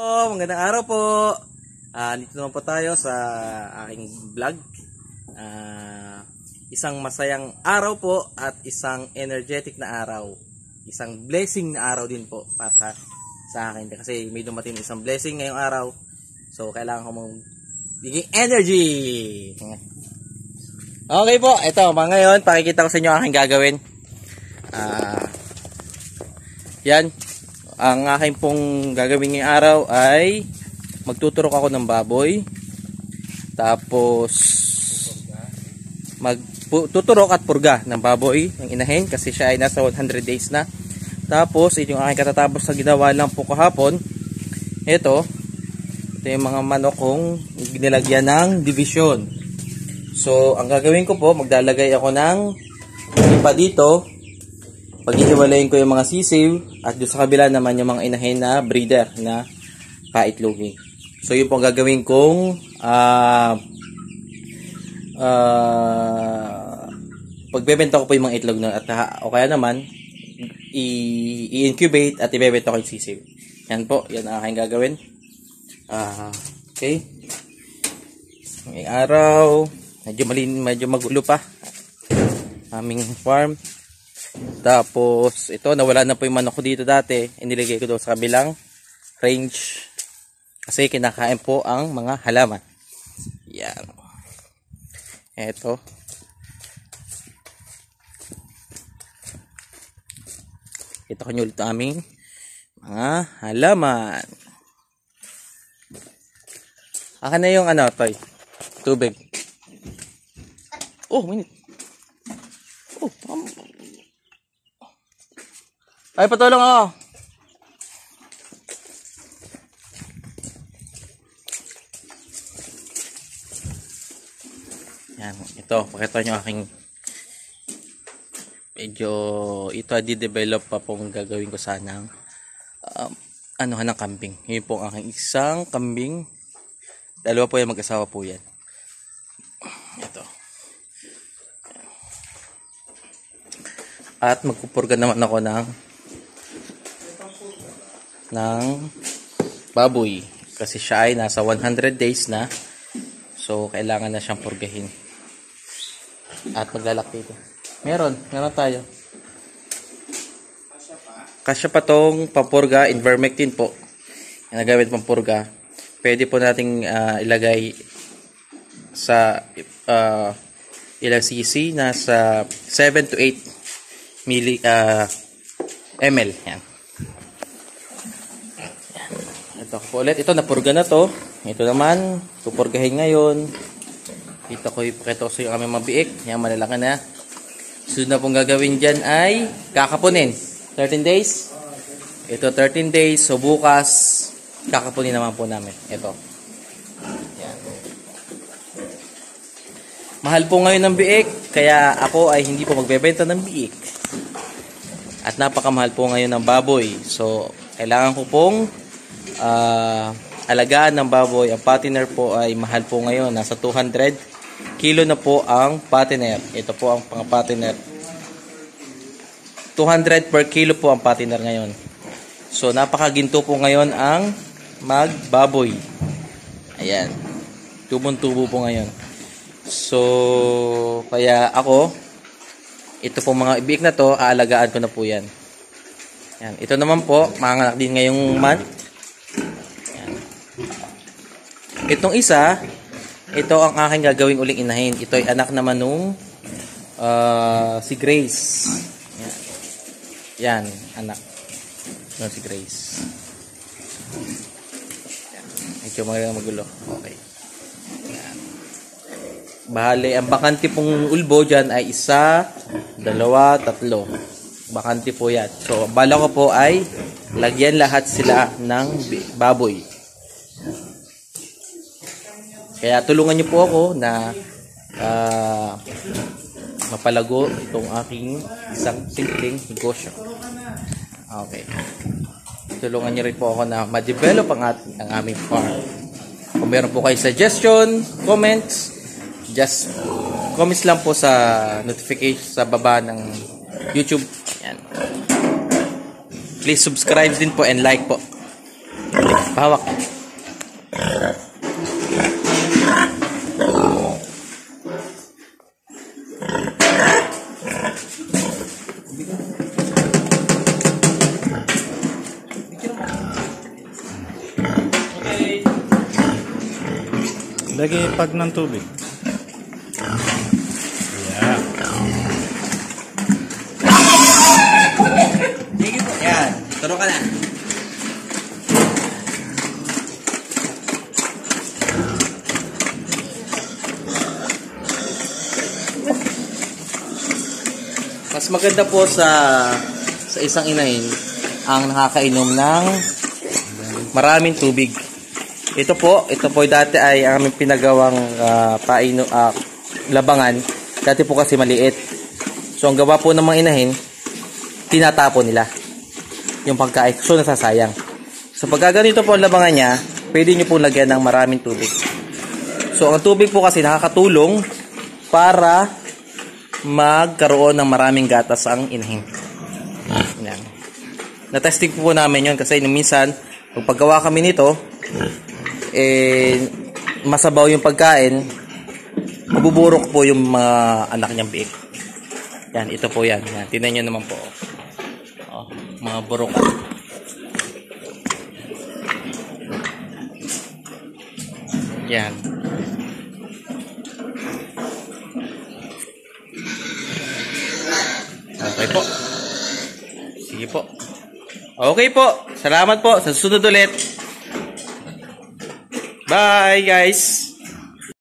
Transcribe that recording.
Magandang araw po. Dito naman po tayo sa aking vlog. Isang masayang araw po at isang energetic na araw. Isang blessing na araw din po para sa akin. Kasi may dumating isang blessing ngayong araw. So, kailangan ko magiging energy. Okay po. Ito, ngayon, pakikita ko sa inyo aking gagawin. Yan. Ang aking pong gagawin ngayong araw ay magtuturok ako ng baboy. Tapos magtuturok at purga ng baboy ng inahin kasi siya ay nasa 100 days na. Tapos ito yung aking katatapos na ginawa lang po kahapon. Ito yung mga manok kong ginilagyan ng division. So ang gagawin ko po, maglalagay ako ng ipa dito. Pag-iiwalayin ko yung mga sisiw at doon sa kabila naman yung mga inahin na breeder na paitlogin. So yun po ang gagawin kong pagbebenta ko po yung mga itlog na at o kaya naman i-incubate at ibebenta ko yung sisiw. Yan po, yan ang aking gagawin. Okay. Ngayong araw, medyo magulo pa aming farm. Tapos ito, nawala na po yung manok ko dito dati. Inilagay ko doon sa kabilang range kasi kinakain po ang mga halaman. Yan. Ito. Ito ko nyo ulit aming mga halaman. Akin na yung toy. Tubig. Oh, minute. Oh, ay, patulong ako. Yan, ito, pakita nyo aking medyo ito di-develop pa pong gagawin ko sanang anuhan ng kambing. Yun po ang aking isang kambing. Dalawa po yan, mag-asawa po yan. Ito. At magpupurga naman ako ng baboy kasi siya ay nasa 100 days na, so kailangan na siyang purgahin at maglalakti ito. Meron tayo kasya pa tong pampurga, ivermectin po yung nagamit pampurga. Pwede po nating ilagay sa ilang cc, nasa 7 to 8 ml. Yan. Ito po ulit. Ito, napurga na to. Ito naman, pupurgahin ngayon. Dito ko ipakita ko sa yung aming mabiik. Yan, malalaki na. Sunod na pong gagawin dyan ay kakapunin. 13 days. Ito, 13 days. So, bukas, kakapunin naman po namin. Ito. Yan. Mahal po ngayon ng biik. Kaya ako ay hindi po magbebenta ng biik. At napakamahal po ngayon ng baboy. So, kailangan ko pong alagaan ng baboy. Ang patiner po ay mahal po ngayon. Nasa 200 kilo na po ang patiner. Ito po ang pang patiner. 200 per kilo po ang patiner ngayon. So, napakaginto po ngayon ang magbaboy. Ayan. Tubong-tubo po ngayon. So, kaya ako, ito po mga ibiik na to, aalagaan ko na po yan. Yan. Ito naman po, manganak din ngayong month. Yan. Itong isa, ito ang aking gagawing uling inahin. Ito ay anak naman nung si Grace. Yan, anak nung si Grace. Yan. Medyo magulo. Okay. Yan. Bahali, ang bakante pong ulbo dyan ay 1, 2, 3. Bakante po yan. So, bala ko po ay lagyan lahat sila ng baboy. Kaya tulungan nyo po ako na mapalago itong aking isang simpleng negosyo. Okay. Tulungan nyo rin po ako na ma-develop ang aming farm. Kung meron po kayo suggestion, comments, just comments lang po sa notification sa baba ng YouTube. Yan. Please subscribe din po and like po. Pahawak. Lagay pag ng tubig. Yeah. Sige po. Yan. Turo ka na. Mas maganda po sa isang inahin ang nakakainom ng maraming tubig. Ito po dati ay ang aming pinagawang labangan. Dati po kasi maliit. So ang gawa po ng mga inahin, tinatapon nila yung pagkain. So nasasayang. So pag ganito po ang labangan niya, pwede nyo po lagyan ng maraming tubig. So ang tubig po kasi nakakatulong para magkaroon ng maraming gatas ang inahin. Yan. Na-testing po namin yun kasi minsan, pag paggawa kami nito, masabaw yung pagkain, mabuburok po yung mga anak niyang biik. Yan, ito po yan. Yan. Tingnan nyo naman po. Oh, mga burok. Yan. Okay po. Sige po. Okay po. Salamat po. Sa susunod ulit. Bye guys.